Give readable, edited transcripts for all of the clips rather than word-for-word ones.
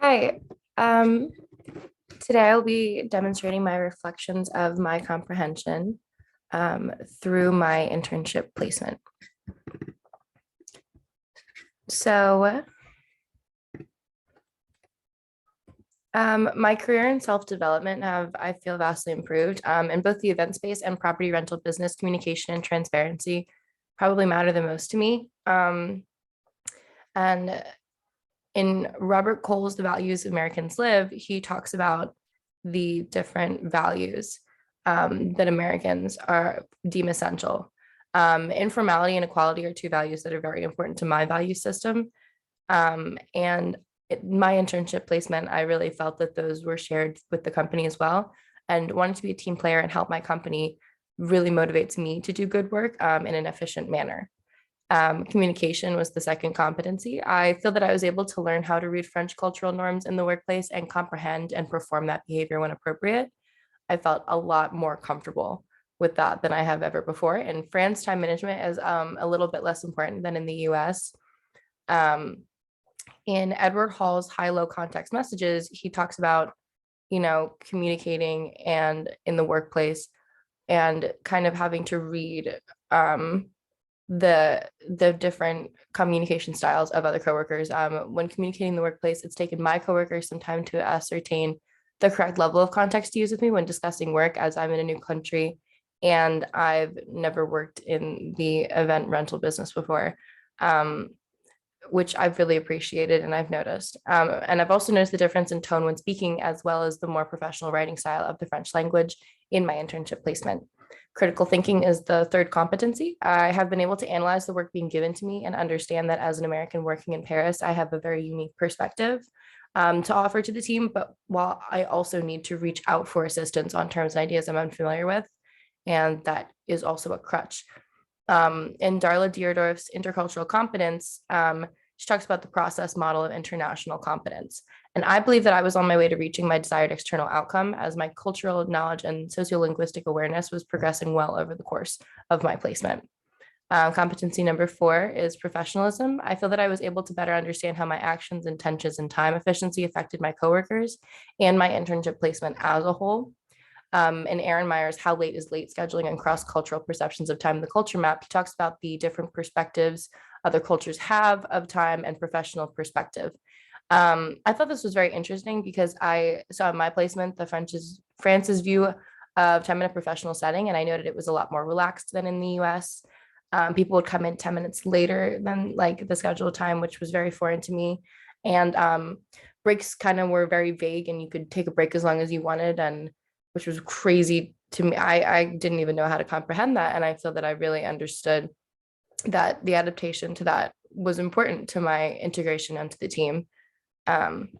Hi. Um, Today I'll be demonstrating my reflections of my comprehension through my internship placement. So, my career in self-development I feel, vastly improved in both the event space and property rental business. Communication and transparency probably matter the most to me. And in Robert Cole's The Values Americans Live, he talks about the different values that Americans deem essential. Informality and equality are two values that are very important to my value system. And my internship placement, I really felt that those were shared with the company as well. And wanting to be a team player and help my company really motivates me to do good work in an efficient manner. Communication was the second competency. I feel that I was able to learn how to read French cultural norms in the workplace and comprehend and perform that behavior when appropriate. I felt a lot more comfortable with that than I have ever before. In France, time management is a little bit less important than in the US. Um, in Edward Hall's high-low context messages, he talks about, communicating and in the workplace and kind of having to read the different communication styles of other coworkers. When communicating in the workplace, it's taken my coworkers some time to ascertain the correct level of context to use with me when discussing work, as I'm in a new country and I've never worked in the event rental business before. Which I've really appreciated and I've noticed. And I've also noticed the difference in tone when speaking, as well as the more professional writing style of the French language in my internship placement. Critical thinking is the third competency. I have been able to analyze the work being given to me and understand that as an American working in Paris, I have a very unique perspective to offer to the team. But while I also need to reach out for assistance on terms and ideas I'm unfamiliar with, and that is also a crutch. In Darla Deardorff's Intercultural Competence, she talks about the process model of international competence. And I believe that I was on my way to reaching my desired external outcome as my cultural knowledge and sociolinguistic awareness was progressing well over the course of my placement. Competency number 4 is professionalism. I feel that I was able to better understand how my actions, intentions, and time efficiency affected my coworkers and my internship placement as a whole. And Aaron Meyer's How Late is Late Scheduling and Cross-Cultural Perceptions of Time, the Culture Map, he talks about the different perspectives other cultures have of time and professional perspective. I thought this was very interesting because I saw in my placement France's view of time in a professional setting, and I noted it was a lot more relaxed than in the US. People would come in 10 minutes later than like the scheduled time, which was very foreign to me. And breaks kind of were very vague, and you could take a break as long as you wanted, and which was crazy to me. I didn't even know how to comprehend that. And I feel that I really understood that the adaptation to that was important to my integration into the team. And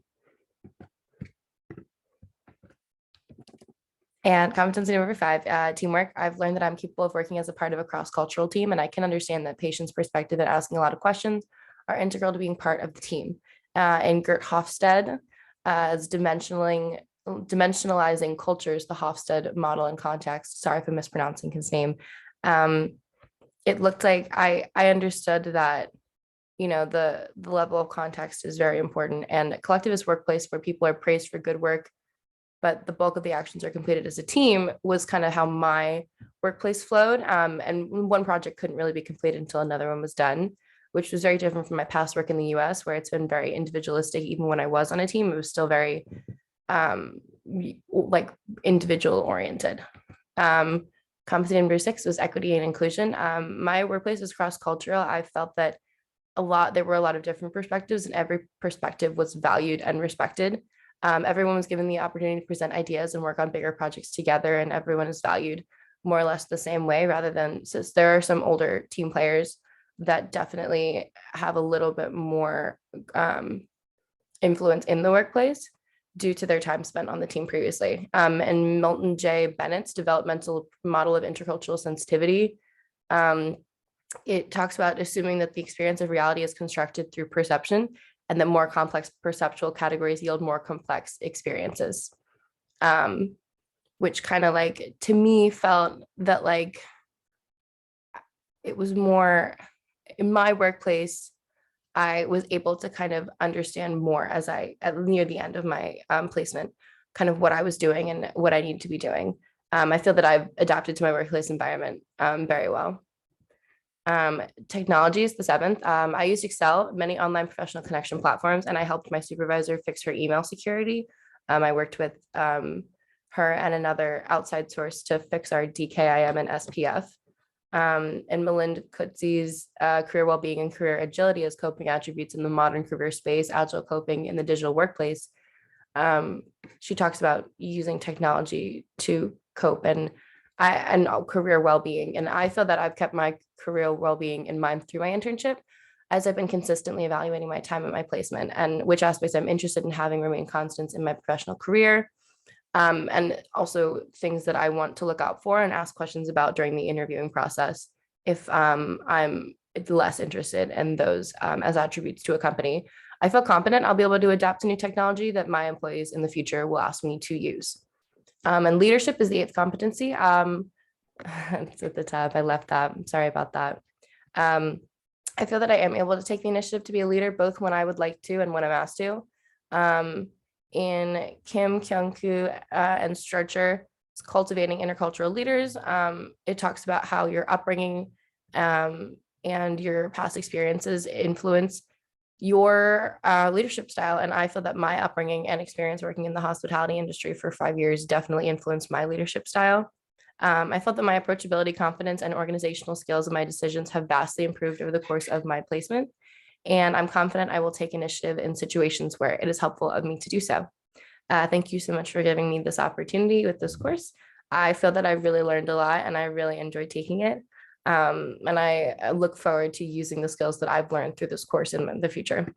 competency number 5, teamwork. I've learned that I'm capable of working as a part of a cross-cultural team, and I can understand that patients' perspective and asking a lot of questions are integral to being part of the team. And Gert Hofstede as dimensionalizing cultures, the Hofstede model and context. Sorry if I'm mispronouncing his name. It looked like I understood that the level of context is very important, and a collectivist workplace where people are praised for good work, but the bulk of the actions are completed as a team was kind of how my workplace flowed. And one project couldn't really be completed until another one was done, which was very different from my past work in the US, where it's been very individualistic. Even when I was on a team, it was still very like individual oriented. Competency number 6 was equity and inclusion. My workplace was cross-cultural. I felt that there were a lot of different perspectives, and every perspective was valued and respected. Everyone was given the opportunity to present ideas and work on bigger projects together, and everyone is valued more or less the same way, rather than, since there are some older team players that definitely have a little bit more influence in the workplace due to their time spent on the team previously. And Milton J. Bennett's developmental model of intercultural sensitivity, it talks about assuming that the experience of reality is constructed through perception, and that more complex perceptual categories yield more complex experiences. Which kind of like, to me, felt that like it was more in my workplace, I was able to kind of understand more as near the end of my placement, kind of what I was doing and what I need to be doing. I feel that I've adapted to my workplace environment very well. Technology is the seventh. I used Excel, many online professional connection platforms, and I helped my supervisor fix her email security. I worked with her and another outside source to fix our DKIM and SPF. And Melinda Kutzi's career well-being and career agility as coping attributes in the modern career space, agile coping in the digital workplace. She talks about using technology to cope and career well-being. And I feel that I've kept my career well-being in mind through my internship, as I've been consistently evaluating my time at my placement and which aspects I'm interested in having remain constants in my professional career. And also things that I want to look out for and ask questions about during the interviewing process if I'm less interested in those as attributes to a company. I feel confident I'll be able to adapt to new technology that my employees in the future will ask me to use. And leadership is the eighth competency. It's at the top. I left that. I'm sorry about that. I feel that I am able to take the initiative to be a leader, both when I would like to and when I'm asked to. In Kim Kyung-koo and Structure, Cultivating Intercultural Leaders, it talks about how your upbringing and your past experiences influence your leadership style. And I feel that my upbringing and experience working in the hospitality industry for 5 years definitely influenced my leadership style. I felt that my approachability, confidence, and organizational skills in my decisions have vastly improved over the course of my placement. And I'm confident I will take initiative in situations where it is helpful of me to do so. Thank you so much for giving me this opportunity with this course. I feel that I've really learned a lot and I really enjoyed taking it. And I look forward to using the skills that I've learned through this course in the future.